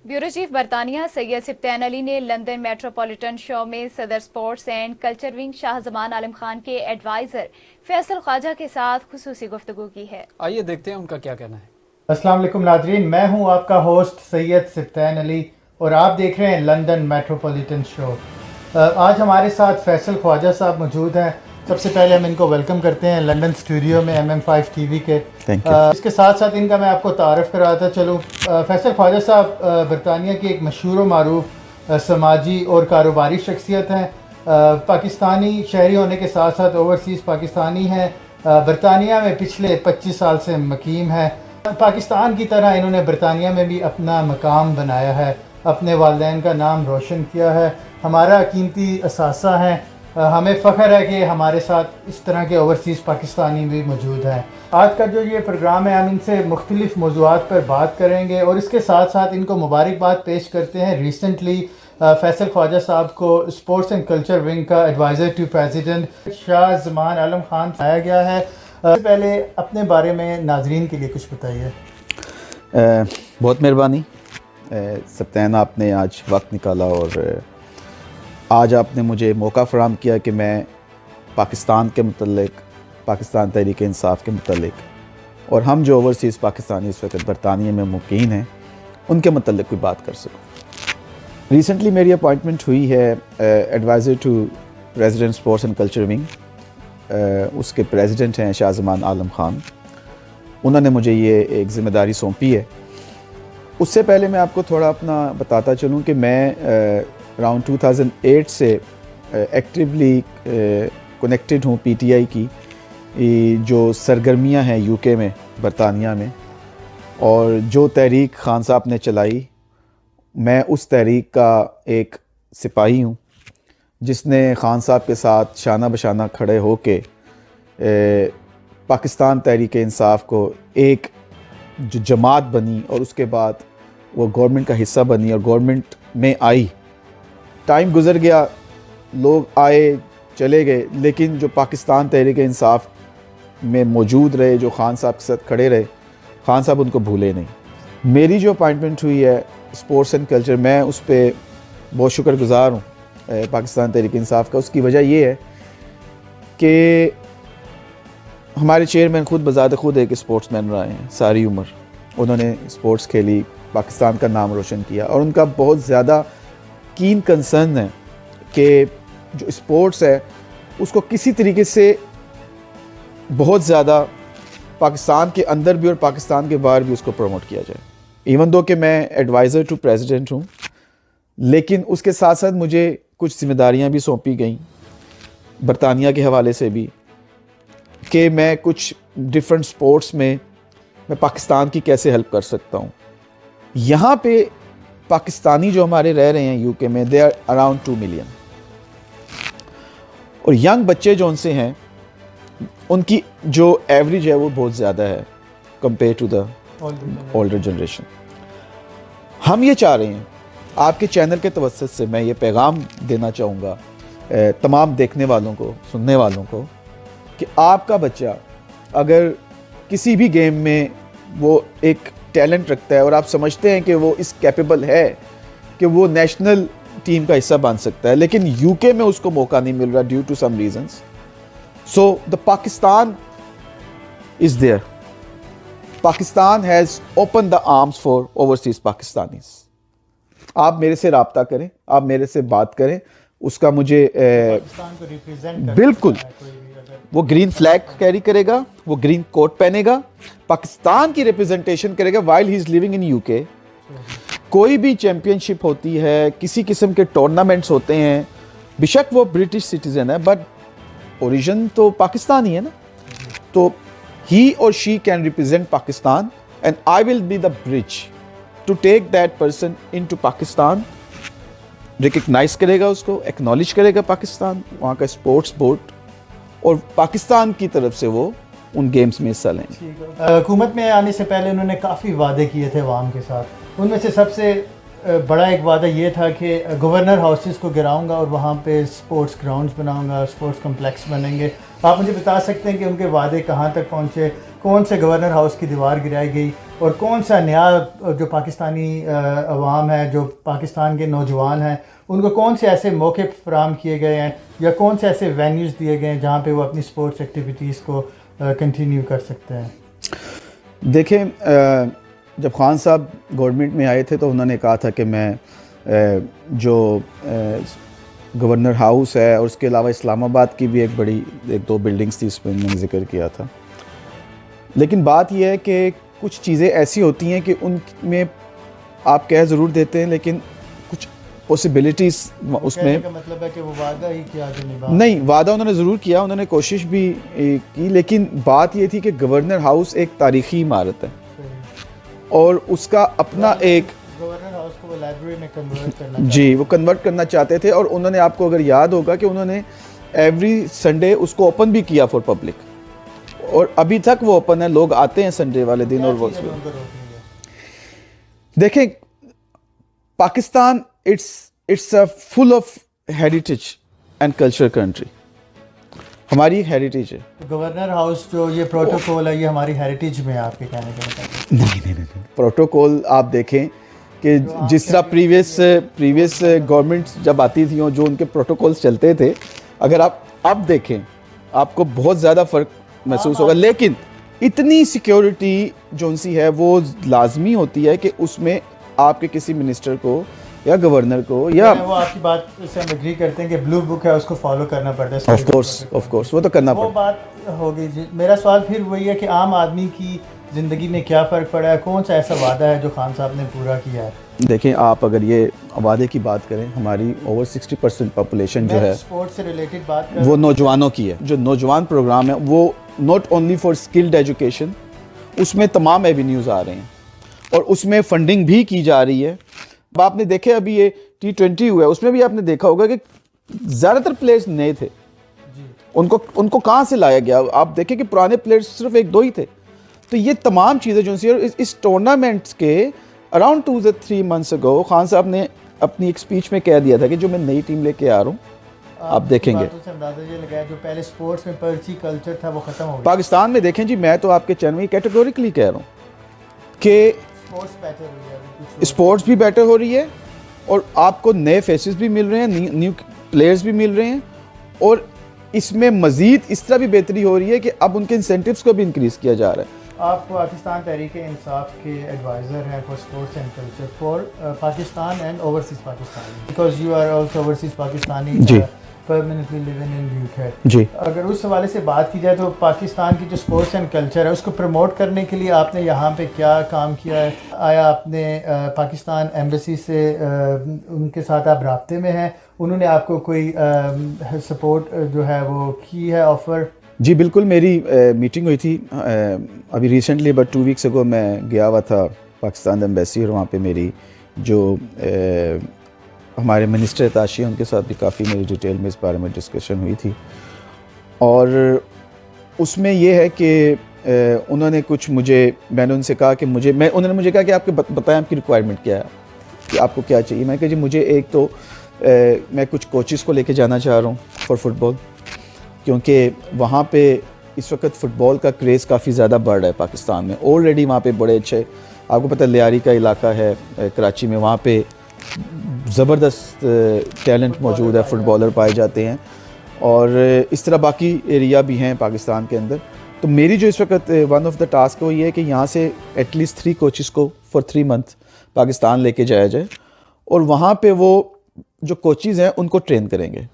Bureau chief बरतानिया सैयद सिब्तैन अली ने London metropolitan show में सदर sports and culture wing Shahzaman Alam Khan के एडवाइजर फैसल ख्वाजा के साथ खुसूसी गुफ्तगू की है। आइए देखते हैं उनका क्या कहना है। अस्सलाम वालेकुम नाजरीन, मैं हूं आपका होस्ट सैयद सिब्तैन अली और आप देख रहे हैं लंदन मेट्रोपॉलिटन शो। आज हमारे साथ फैसल ख्वाजा साहब मौजूद हैं। सबसे पहले हम इनको वेलकम करते हैं लंदन स्टूडियो में MM5 TV के। इसके साथ साथ इनका मैं आपको तारफ़ कराता चलूँ। फैसल ख्वाजा साहब बरतानिया की एक मशहूर मरूफ समाजी और कारोबारी शख्सियत हैं। पाकिस्तानी शहरी होने के साथ साथ ओवरसीज़ पाकिस्तानी हैं। बरतानिया में पिछले 25 साल से मुकीम है। पाकिस्तान की तरह इन्होंने बरतानिया में भी अपना मकाम बनाया है, अपने वालिदैन का नाम रोशन किया है। हमारा कीमती असासा हैं। हमें फ़ख्र है कि हमारे साथ इस तरह के ओवरसीज़ पाकिस्तानी भी मौजूद हैं। आज का जो ये प्रोग्राम है हम इनसे मुख्तलिफ मौज़ूआत पर बात करेंगे और इसके साथ साथ इनको मुबारकबाद पेश करते हैं। रिसेंटली फैसल ख्वाजा साहब को स्पोर्ट्स एंड कल्चर विंग का adviser to president Shahzaman Alam Khan आया गया है। पहले अपने बारे में नाजरीन के लिए कुछ बताइए। बहुत मेहरबानी सप्तान, आपने आज वक्त निकाला और आज आपने मुझे मौका फराहम किया कि मैं पाकिस्तान के मुतल्लिक, पाकिस्तान तहरीक इंसाफ के मुतल्लिक और हम जो ओवरसीज़ पाकिस्तानी इस वक्त बरतानिया में मुकीन हैं उनके मुतल्लिक कोई बात कर सकूँ। रिसेंटली मेरी अपॉइंटमेंट हुई है advisor to president sports and culture wing. उसके प्रेसिडेंट हैं शाहजमान आलम खान। उन्होंने मुझे ये एक ज़िम्मेदारी सौंपी है। उससे पहले मैं आपको थोड़ा अपना बताता चलूँ कि मैं अराउंड 2008 से एक्टिवली कनेक्टेड हूँ PTI की जो सरगर्मियाँ हैं UK में, बरतानिया में, और जो तहरीक खान साहब ने चलाई, मैं उस तहरीक का एक सिपाही हूँ जिसने खान साहब के साथ शाना बशाना खड़े होके पाकिस्तान तहरीक इंसाफ को एक जो जमात बनी और उसके बाद वो गवर्नमेंट का हिस्सा बनी और गवर्नमेंट में आई। टाइम गुज़र गया, लोग आए चले गए, लेकिन जो पाकिस्तान तहरीक इंसाफ में मौजूद रहे, जो खान साहब के साथ खड़े रहे, खान साहब उनको भूले नहीं। मेरी जो अपॉइंटमेंट हुई है स्पोर्ट्स एंड कल्चर, मैं उस पर बहुत शुक्रगुज़ार हूँ पाकिस्तान तहरीक इंसाफ का। उसकी वजह ये है कि हमारे चेयरमैन खुद बज़ात खुद एक स्पोर्ट्समैन रहे हैं सारी उम्र। उन्होंने स्पोर्ट्स खेली, पाकिस्तान का नाम रोशन किया और उनका बहुत ज़्यादा कीन कंसर्न है कि जो स्पोर्ट्स है उसको किसी तरीके से बहुत ज़्यादा पाकिस्तान के अंदर भी और पाकिस्तान के बाहर भी उसको प्रमोट किया जाए। इवन दो कि मैं एडवाइज़र टू प्रेसिडेंट हूँ, लेकिन उसके साथ साथ मुझे कुछ जिम्मेदारियाँ भी सौंपी गई बरतानिया के हवाले से भी कि मैं कुछ डिफरेंट स्पोर्ट्स में मैं पाकिस्तान की कैसे हेल्प कर सकता हूँ। यहाँ पे पाकिस्तानी जो हमारे रह रहे हैं UK में, दे आर अराउंड 2 मिलियन, और यंग बच्चे जो उनसे हैं उनकी जो एवरेज है वो बहुत ज़्यादा है compare to the older generation. हम ये चाह रहे हैं, आपके चैनल के तवस्सुत से मैं ये पैगाम देना चाहूँगा तमाम देखने वालों को, सुनने वालों को, कि आपका बच्चा अगर किसी भी गेम में वो एक टैलेंट रखता है और आप समझते हैं कि वो इस कैपेबल है कि वो नेशनल टीम का हिस्सा बन सकता है, लेकिन UK में उसको मौका नहीं मिल रहा due to some reasons, so the Pakistan is there. Pakistan has open the arms for overseas Pakistanis. आप मेरे से रब्ता करें, आप मेरे से बात करें, उसका मुझे पाकिस्तान को रिप्रेजेंट बिल्कुल वो ग्रीन फ्लैग कैरी करेगा, वो ग्रीन कोट पहनेगा, पाकिस्तान की रिप्रेजेंटेशन करेगा while he is living in UK। कोई भी चैम्पियनशिप होती है, किसी किस्म के टूर्नामेंट्स होते हैं, बेशक वो ब्रिटिश सिटीज़न है बट ओरिजिन तो पाकिस्तानी है ना, तो ही और she can represent Pakistan and I will be the bridge to take that person into Pakistan. Recognise करेगा उसको, एक्नॉलेज करेगा पाकिस्तान, वहाँ का स्पोर्ट्स बोर्ड, और पाकिस्तान की तरफ से वो उन गेम्स में हिस्सा लेंगे। हुकूमत में आने से पहले उन्होंने काफ़ी वादे किए थे अवाम के साथ। उनमें से सबसे बड़ा एक वादा ये था कि गवर्नर हाउसेस को गिराऊंगा और वहाँ पे स्पोर्ट्स ग्राउंड्स बनाऊंगा, स्पोर्ट्स कम्प्लेक्स बनेंगे। आप मुझे बता सकते हैं कि उनके वादे कहाँ तक पहुँचे कौन से गवर्नर हाउस की दीवार गिराई गई और कौन सा नया जो पाकिस्तानी अवाम है, जो पाकिस्तान के नौजवान हैं, उनको कौन से ऐसे मौके फराहम किए गए हैं या कौन से ऐसे वेन्यूज़ दिए गए हैं जहाँ पे वो अपनी स्पोर्ट्स एक्टिविटीज़ को कंटिन्यू कर सकते हैं? देखें, जब खान साहब गवर्नमेंट में आए थे तो उन्होंने कहा था कि मैं जो गवर्नर हाउस है और उसके अलावा इस्लामाबाद की भी एक दो बिल्डिंग्स थी, इसमें मैंने जिक्र किया था। लेकिन बात यह है कि कुछ चीज़ें ऐसी होती हैं कि उनमें आप कह ज़रूर देते हैं लेकिन कुछ पॉसिबिलिटीज़ उसमें का मतलब है कि वो वादा ही किया जो निभा नहीं, वादा उन्होंने ज़रूर किया, उन्होंने कोशिश भी की, लेकिन बात ये थी कि गवर्नर हाउस एक तारीख़ी इमारत है और उसका अपना एक गवर्नर हाउस को वो लाइब्रेरी में कन्वर्ट करना जी वो कन्वर्ट करना चाहते थे। और उन्होंने, आपको अगर याद होगा कि उन्होंने एवरी संडे उसको ओपन भी किया फॉर पब्लिक और अभी तक वो ओपन है, लोग आते हैं संडे वाले दिन। और वो देखें, Pakistan it's a full of heritage and culture country, हमारी हेरिटेज है। गवर्नर हाउस जो ये प्रोटोकॉल है ये हमारी हेरिटेज में है, आपके कहने का मतलब? नहीं, प्रोटोकॉल आप देखें कि जिस तरह प्रीवियस गवर्नमेंट जब आती थी और जो उनके प्रोटोकॉल्स चलते थे, अगर आप अब देखें आपको बहुत ज़्यादा फ़र्क महसूस होगा। लेकिन इतनी सिक्योरिटी जो सी है वो लाजमी होती है कि उसमें आपके किसी मिनिस्टर को या गवर्नर को या वो आपकी बात से हम एग्री करते हैं कि ब्लू बुक है उसको फॉलो करना पड़ता है। ऑफ कोर्स वो तो करना वो पड़ता है। बात हो गई जी। मेरा सवाल फिर वही है कि आम आदमी की ज़िंदगी में क्या फ़र्क पड़ा है, कौन सा ऐसा वादा है जो खान साहब ने पूरा किया है? देखें, आप अगर ये वादे की बात करें, हमारी ओवर 60% पॉपुलेशन जो है स्पोर्ट्स से रिलेटेड बात कर वो नौजवानों की है। जो नौजवान प्रोग्राम है वो not only for skilled education, उसमें तमाम एवेन्यूज़ आ रहे हैं और उसमें फंडिंग भी की जा रही है। अब आपने देखे अभी ये T20 हुआ है, उसमें भी आपने देखा होगा कि ज़्यादातर प्लेयर्स नए थे, उनको कहाँ से लाया गया? आप देखें कि पुराने प्लेयर्स सिर्फ एक दो ही थे। तो ये तमाम चीज़ें जो सी, और इस टूर्नामेंट्स के अराउंड 2 से 3 मंथ्स अगो खान साहब ने अपनी एक स्पीच में कह दिया था कि जो मैं नई टीम लेके आ रहा हूँ, आप देखेंगे। से अंदाजा ये लगाया जो पहले स्पोर्ट्स में पर्ची कल्चर था वो ख़त्म हो गया। पाकिस्तान में देखें जी, मैं तो आपके चैनल में कैटेगोरिकली कह रहा हूँ कि स्पोर्ट्स बेटर हो रही है, स्पोर्ट्स भी बेटर हो रही है और आपको नए फेसेस भी मिल रहे हैं, न्यू प्लेयर्स भी मिल रहे हैं और इसमें मज़ीद इस तरह भी बेहतरी हो रही है कि अब उनके इंसेंटिव्स को भी इंक्रीज़ किया जा रहा है। आप पाकिस्तान तहरीक-ए-इंसाफ के एडवाइज़र हैं for sports and culture for Pakistan and overseas Pakistani, because you are also overseas Pakistani ji permanently living in UK ji. अगर उस हवाले से बात की जाए तो पाकिस्तान की जो स्पोर्ट्स एंड कल्चर है उसको प्रमोट करने के लिए आपने यहाँ पे क्या काम किया है? आया आपने पाकिस्तान एम्बेसी से उनके साथ आप राब्ते में हैं, उन्होंने आपको कोई सपोर्ट जो है वो की है, ऑफ़र? जी बिल्कुल, मेरी मीटिंग हुई थी अभी रिसेंटली, बट 2 वीक्स अगो मैं गया हुआ था पाकिस्तान एम्बेसी और वहाँ पे मेरी जो हमारे मिनिस्टर ताशी उनके साथ भी काफ़ी मेरी डिटेल में इस बारे में डिस्कशन हुई थी। और उसमें ये है कि उन्होंने कुछ मैंने उनसे कहा कि उन्होंने मुझे कहा कि आपके बताएं आपकी रिक्वायरमेंट क्या है, कि आपको क्या चाहिए। मैं कहा जी मुझे एक तो मैं कुछ कोचेस को लेके जाना चाह रहा हूँ फॉर फुटबॉल, क्योंकि वहाँ पे इस वक्त फ़ुटबॉल का क्रेज़ काफ़ी ज़्यादा बढ़ रहा है पाकिस्तान में। ऑलरेडी वहाँ पे बड़े अच्छे, आपको पता है लियारी का इलाका है कराची में, वहाँ पे ज़बरदस्त टैलेंट मौजूद है, फुटबॉलर पाए जाते हैं और इस तरह बाकी एरिया भी हैं पाकिस्तान के अंदर। तो मेरी जो इस वक्त वन ऑफ द टास्क वो ये है कि यहाँ से एटलीस्ट 3 कोचेस को फॉर 3 मंथ पाकिस्तान लेके जाया जाए और वहाँ पे वो जो कोचेज़ हैं उनको ट्रेन करेंगे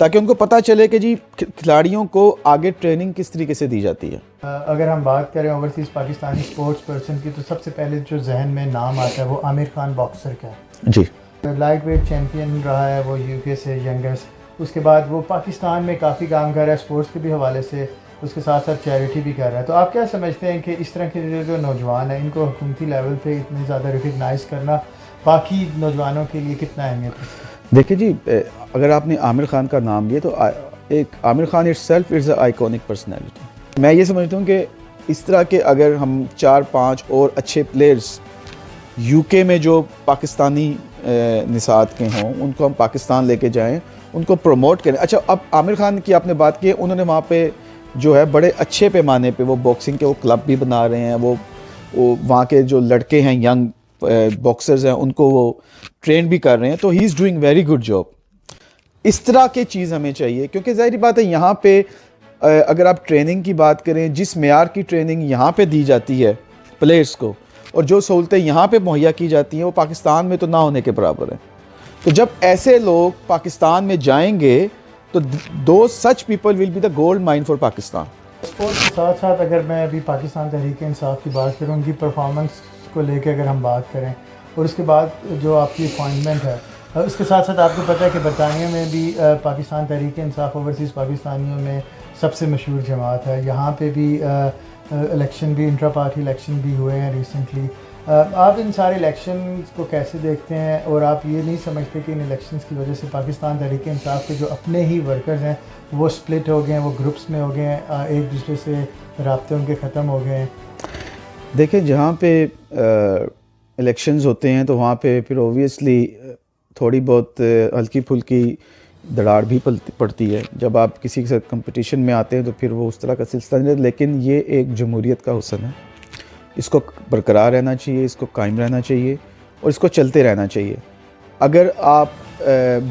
ताकि उनको पता चले कि जी खिलाड़ियों को आगे ट्रेनिंग किस तरीके से दी जाती है। अगर हम बात करें ओवरसीज़ पाकिस्तानी स्पोर्ट्स पर्सन की तो सबसे पहले जो जहन में नाम आता है वो आमिर खान बॉक्सर का है जी। लाइट वेट चैम्पियन रहा है वो यूके से यंगेस्ट, उसके बाद वो पाकिस्तान में काफ़ी काम कर रहा है स्पोर्ट्स के भी हवाले से, उसके साथ साथ चैरिटी भी कर रहा है। तो आप क्या समझते हैं कि इस तरह के जो नौजवान हैं इनको हुकूमती लेवल पे इतनी ज़्यादा रिकगनाइज़ करना बाकी नौजवानों के लिए कितना अहमियत है? देखिए जी, अगर आपने आमिर खान का नाम लिया तो एक Aamir Khan itself is a iconic personality. मैं ये समझता हूँ कि इस तरह के अगर हम 4-5 और अच्छे प्लेयर्स यूके में जो पाकिस्तानी निसात के हों उनको हम पाकिस्तान लेके जाएं, उनको प्रमोट करें। अच्छा, अब आमिर खान की आपने बात की, उन्होंने वहाँ पे जो है बड़े अच्छे पैमाने पे वो बॉक्सिंग के वो क्लब भी बना रहे हैं, वो वहाँ के जो लड़के हैं यंग बॉक्सर्स हैं उनको वो ट्रेन भी कर रहे हैं, तो he is doing very good job. इस तरह की चीज़ हमें चाहिए, क्योंकि ज़ाहिर बात है यहाँ पे अगर आप ट्रेनिंग की बात करें, जिस मेयार की ट्रेनिंग यहाँ पे दी जाती है प्लेयर्स को और जो सहूलतें यहाँ पे मुहैया की जाती हैं वो पाकिस्तान में तो ना होने के बराबर है। तो जब ऐसे लोग पाकिस्तान में जाएंगे तो दो such people will be the gold mine for Pakistan. Sports के साथ साथ अगर मैं अभी पाकिस्तान तहरीक इंसाफ की बात करूँ, उनकी परफॉर्मेंस को लेकर अगर हम बात करें और उसके बाद जो आपकी अपॉइंटमेंट है, उसके साथ साथ आपको पता है कि बरतानिया में भी पाकिस्तान तहरीक इंसाफ ओवरसीज़ पाकिस्तानियों में सबसे मशहूर जमात है। यहाँ पे भी इलेक्शन भी, इंट्रा पार्टी इलेक्शन भी हुए हैं रिसेंटली। आप इन सारे इलेक्शन को कैसे देखते हैं और आप ये नहीं समझते कि इन इलेक्शंस की वजह से पाकिस्तान तहरीक इंसाफ के जो अपने ही वर्कर्स हैं वो स्प्लिट हो गए हैं, वो ग्रुप्स में हो गए हैं, एक दूसरे से राब्ते उनके ख़त्म हो गए हैं? देखें, जहाँ पे इलेक्शंस होते हैं तो वहाँ पे फिर ओबियसली थोड़ी बहुत हल्की फुल्की दरार भी पड़ती है। जब आप किसी के साथ कंपटीशन में आते हैं तो फिर वो उस तरह का सिलसिला नहीं है, लेकिन ये एक जमहूरियत का हुस्न है, इसको बरकरार रहना चाहिए, इसको कायम रहना चाहिए और इसको चलते रहना चाहिए। अगर आप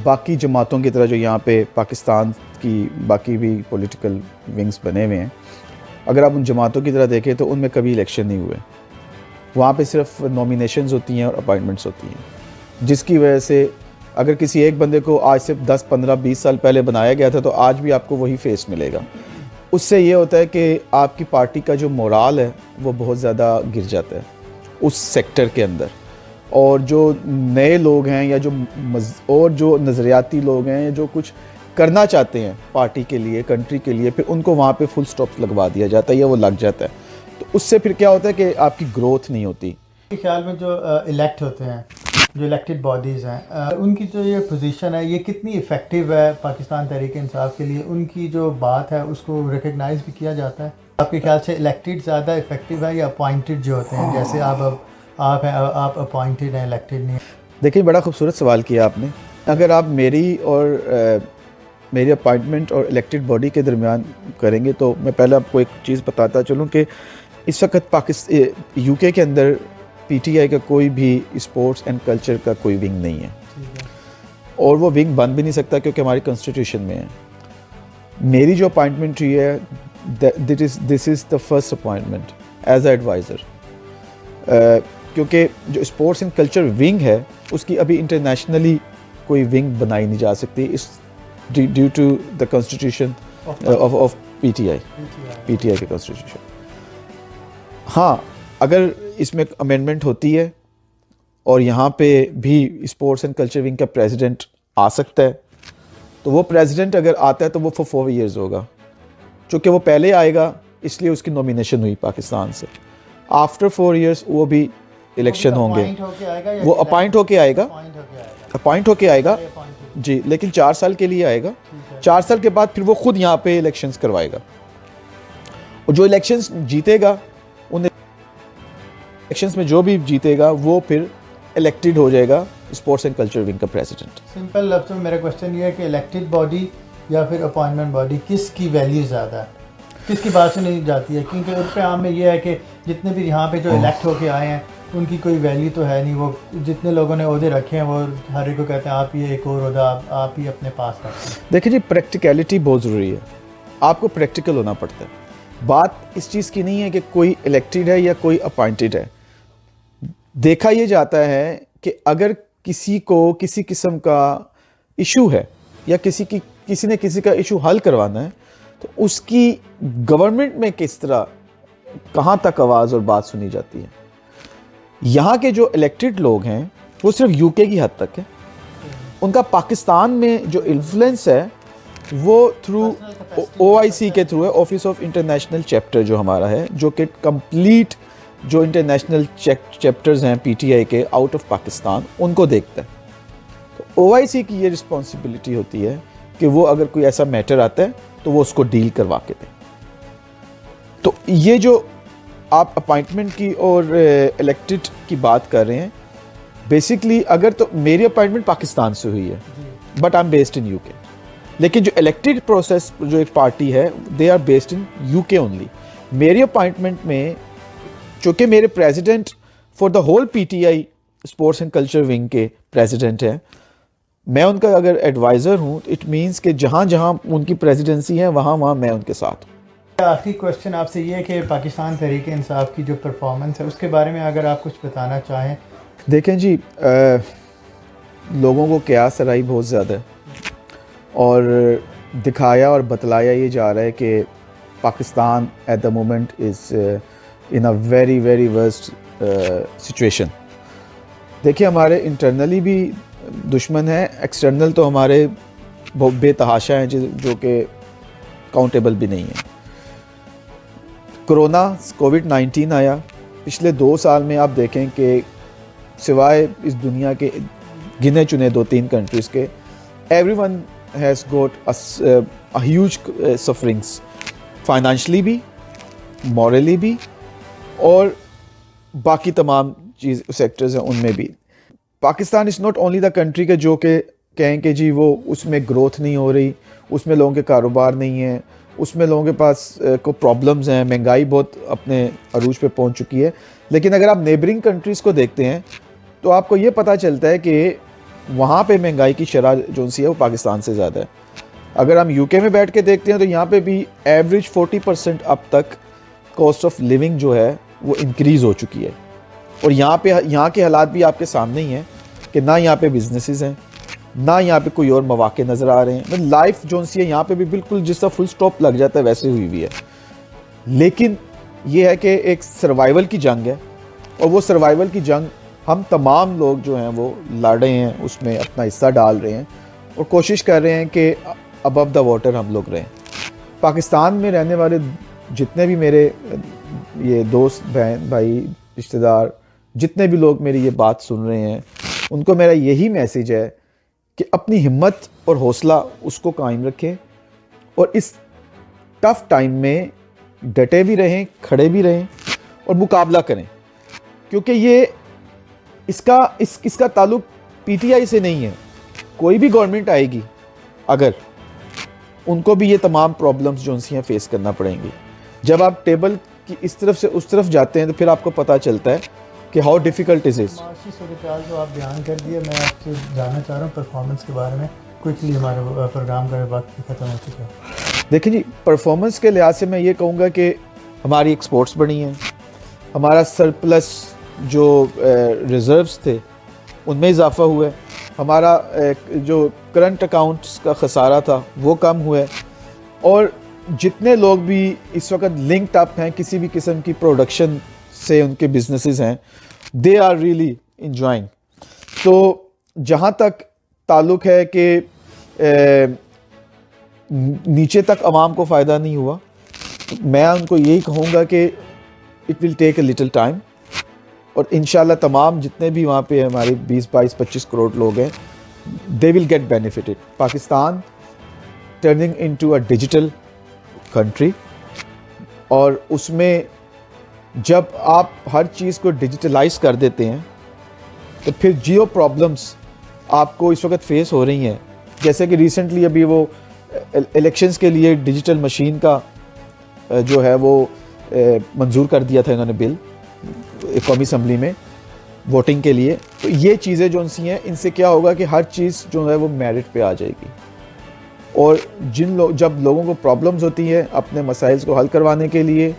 बाकी जमातों की तरह जो यहाँ पे पाकिस्तान की बाकी भी पॉलिटिकल विंग्स बने हुए हैं, अगर आप उन जमातों की तरह देखें तो उनमें कभी इलेक्शन नहीं हुए। वहाँ पे सिर्फ नॉमिनेशंस होती हैं और अपॉइंटमेंट्स होती हैं, जिसकी वजह से अगर किसी एक बंदे को आज से 10, 15, 20 साल पहले बनाया गया था तो आज भी आपको वही फेस मिलेगा। उससे ये होता है कि आपकी पार्टी का जो मोराल है वो बहुत ज़्यादा गिर जाता है उस सेक्टर के अंदर, और जो नए लोग हैं या जो नज़रियाती लोग हैं जो कुछ करना चाहते हैं पार्टी के लिए, कंट्री के लिए, फिर उनको वहाँ पे फुल स्टॉप लगवा दिया जाता है या वो लग जाता है। तो उससे फिर क्या होता है कि आपकी ग्रोथ नहीं होती। मेरे ख्याल में जो इलेक्ट होते हैं, जो इलेक्टेड बॉडीज़ हैं, उनकी जो ये पोजीशन है ये कितनी इफ़ेक्टिव है पाकिस्तान तहरीक इंसाफ के लिए? उनकी जो बात है उसको रिकग्नाइज़ भी किया जाता है? आपके ख्याल से इलेक्टेड ज़्यादा इफ़ेक्टिव है या अपॉइंटेड जो होते हैं, जैसे आप हैं, आप अपॉइंटेड हैं, इलेक्टेड नहीं? देखिए, बड़ा खूबसूरत सवाल किया आपने। अगर आप मेरी अपॉइंटमेंट और इलेक्टेड बॉडी के दरमियान करेंगे तो मैं पहले आपको एक चीज़ बताता चलूँ कि इस वक्त यूके के अंदर पीटीआई का कोई भी स्पोर्ट्स एंड कल्चर का कोई विंग नहीं है, और वो विंग बन भी नहीं सकता क्योंकि हमारी कॉन्स्टिट्यूशन में है। मेरी जो अपॉइंटमेंट हुई है, this is the first appointment as a advisor, क्योंकि जो स्पोर्ट्स एंड कल्चर विंग है उसकी अभी इंटरनेशनली कोई विंग बनाई नहीं जा सकती, इस due to the constitution of PTI के कॉन्स्टिट्यूशन। हाँ, अगर इसमें अमेंडमेंट होती है और यहाँ पे भी स्पोर्ट्स एंड कल्चर विंग का प्रेसिडेंट आ सकता है, तो वो प्रेसिडेंट अगर आता है तो वो फॉर 4 years होगा। चूँकि वो पहले आएगा इसलिए उसकी नॉमिनेशन हुई पाकिस्तान से। आफ्टर 4 years वो भी इलेक्शन होंगे, वो अपॉइंट होके आएगा जी, लेकिन 4 साल के लिए आएगा। 4 साल के बाद फिर वो खुद यहाँ पे इलेक्शंस करवाएगा, और जो इलेक्शंस जीतेगा, उन इलेक्शंस में जो भी जीतेगा वो फिर इलेक्टेड हो जाएगा स्पोर्ट्स एंड कल्चर विंग का प्रेसिडेंट। सिंपल लफ्ज़ में मेरा क्वेश्चन ये है कि इलेक्टेड बॉडी या फिर अपॉइंटमेंट बॉडी, किसकी वैल्यू ज़्यादा है, किसकी बात से नहीं जाती है? क्योंकि उस आम में ये है कि जितने भी यहाँ पे जो इलेक्ट होके आए हैं उनकी कोई वैल्यू तो है नहीं। वो जितने लोगों ने ओहदे रखे हैं वो हर एक को कहते हैं आप ये एक और ओहदा आप ही अपने पास रखें। देखिए जी, प्रैक्टिकलिटी बहुत ज़रूरी है, आपको प्रैक्टिकल होना पड़ता है। बात इस चीज़ की नहीं है कि कोई इलेक्टेड है या कोई अपॉइंटेड है। देखा ये जाता है कि अगर किसी को किसी किस्म का इशू है या किसी ने किसी का इशू हल करवाना है तो उसकी गवर्नमेंट में किस तरह, कहाँ तक आवाज़ और बात सुनी जाती है। यहाँ के जो इलेक्टेड लोग हैं वो सिर्फ यूके की हद तक है, उनका पाकिस्तान में जो इन्फ्लुएंस है वो थ्रू OIC के थ्रू है, ऑफिस ऑफ इंटरनेशनल चैप्टर जो हमारा है, जो कि कंप्लीट जो इंटरनेशनल चैप्टर्स हैं पीटीआई के आउट ऑफ पाकिस्तान उनको देखता है। तो OIC की ये रिस्पॉन्सिबिलिटी होती है कि वो अगर कोई ऐसा मैटर आता है तो वो उसको डील करवा के दे। तो ये जो आप अपॉइंटमेंट की और इलेक्टेड की बात कर रहे हैं, बेसिकली अगर तो मेरी अपॉइंटमेंट पाकिस्तान से हुई है but I am based in UK, लेकिन जो इलेक्टेड प्रोसेस जो एक पार्टी है they are based in UK only. मेरी अपॉइंटमेंट में चूँकि मेरे president for the whole PTI sports and culture wing के प्रेसिडेंट हैं, मैं उनका अगर एडवाइज़र हूँ, इट मीन्स कि जहाँ जहाँ उनकी प्रेसिडेंसी है वहाँ वहाँ मैं उनके साथ हूँ। आखिरी क्वेश्चन आपसे ये है कि पाकिस्तान तहरीक इंसाफ की जो परफॉर्मेंस है उसके बारे में अगर आप कुछ बताना चाहें। देखें जी, लोगों को क्यास सराई बहुत ज़्यादा है और दिखाया और बतलाया ये जा रहा है कि Pakistan at the moment is in a very very worst situation. देखिए, हमारे इंटरनली भी दुश्मन है, एक्सटर्नल तो हमारे बहुत बेतहाशा हैं जो कि काउंटेबल भी नहीं है। कोविड-19 आया, पिछले 2 साल में आप देखें कि सिवाय इस दुनिया के गिने चुने 2-3 कंट्रीज़ के, everyone has got a huge sufferings, financially भी, मॉरली भी, और बाकी तमाम चीज़ सेक्टर्स हैं उनमें भी। Pakistan is not only the country के जो कि कहें कि जी वो उसमें ग्रोथ नहीं हो रही, उसमें लोगों के कारोबार नहीं है, उसमें लोगों के पास को प्रॉब्लम्स हैं, महंगाई बहुत अपने अरूज पे पहुंच चुकी है। लेकिन अगर आप नेबरिंग कंट्रीज़ को देखते हैं तो आपको ये पता चलता है कि वहाँ पे महंगाई की शरह जो सी है वो पाकिस्तान से ज़्यादा है। अगर हम यूके में बैठ के देखते हैं तो यहाँ पे भी एवरेज 40% अब तक कॉस्ट ऑफ लिविंग जो है वो इंक्रीज़ हो चुकी है। और यहाँ के हालात भी आपके सामने ही हैं कि ना यहाँ पे बिजनेसेस हैं, ना यहाँ पे कोई और मौके नज़र आ रहे हैं। मतलब लाइफ जो सी है यहाँ पे भी बिल्कुल जिस तरह फुल स्टॉप लग जाता है वैसे हुई हुई है। लेकिन ये है कि एक सर्वाइवल की जंग है और वो सर्वाइवल की जंग हम तमाम लोग जो हैं वो लड़ रहे हैं, उसमें अपना हिस्सा डाल रहे हैं और कोशिश कर रहे हैं कि अबव द वाटर हम लोग रहें। पाकिस्तान में रहने वाले जितने भी मेरे ये दोस्त, बहन, भाई, रिश्तेदार, जितने भी लोग मेरी ये बात सुन रहे हैं, उनको मेरा यही मैसेज है कि अपनी हिम्मत और हौसला उसको कायम रखें और इस टफ़ टाइम में डटे भी रहें, खड़े भी रहें और मुकाबला करें। क्योंकि ये इसका ताल्लुक पीटीआई से नहीं है। कोई भी गवर्नमेंट आएगी अगर, उनको भी ये तमाम प्रॉब्लम्स जो उनसे फेस करना पड़ेंगी। जब आप टेबल की इस तरफ से उस तरफ जाते हैं तो फिर आपको पता चलता है कि हाउ डिफ़िकल्ट इज़। माशी सूरत जो आप बयान कर दिए, मैं आपसे जानना चाह रहा हूँ परफॉर्मेंस के बारे में। क्विकली हमारे प्रोग्राम का वक्त ख़त्म हो चुका है। देखिए जी, परफॉर्मेंस के लिहाज से मैं ये कहूँगा कि हमारी एक्सपोर्ट्स बढ़ी हैं, हमारा सरप्लस जो रिज़र्व्स थे उनमें इजाफा हुआ है, हमारा जो करंट अकाउंट्स का खसारा था वो कम हुआ है, और जितने लोग भी इस वक्त लिंक्ड अप हैं किसी भी किस्म की प्रोडक्शन से, उनके बिजनेसेस हैं, दे आर रियली इंजॉइंग। तो जहाँ तक ताल्लुक है कि नीचे तक आवाम को फ़ायदा नहीं हुआ, तो मैं उनको यही कहूँगा कि it will take a little time, और इंशाल्लाह तमाम जितने भी वहाँ पे हमारे 20-22-25 करोड़ लोग हैं, they will get benefited. Pakistan turning into a digital country, और उसमें जब आप हर चीज़ को डिजिटलाइज कर देते हैं तो फिर जियो प्रॉब्लम्स आपको इस वक्त फेस हो रही हैं। जैसे कि रिसेंटली अभी वो इलेक्शंस के लिए डिजिटल मशीन का जो है वो मंजूर कर दिया था इन्होंने बिल कौमी असम्बली में वोटिंग के लिए। तो ये चीज़ें जो सी हैं, इनसे क्या होगा कि हर चीज़ जो है वो मेरिट पे आ जाएगी, और जब लोगों को प्रॉब्लम्स होती है अपने मसाइल को हल करवाने के लिए,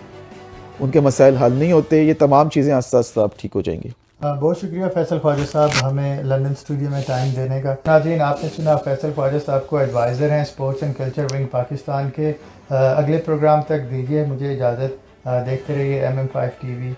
उनके मसाइल हल नहीं होते, ये तमाम चीज़ें आस्ता आस्ता अब ठीक हो जाएंगी। बहुत शुक्रिया फैसल ख्वाजा साहब हमें लंदन स्टूडियो में टाइम देने का। नाज़रीन, आपने सुना फैसल ख्वाजा साहब को एडवाइज़र हैं sports and culture wing Pakistan के। अगले प्रोग्राम तक दीजिए मुझे इजाज़त। देखते रहिए MM5 TV।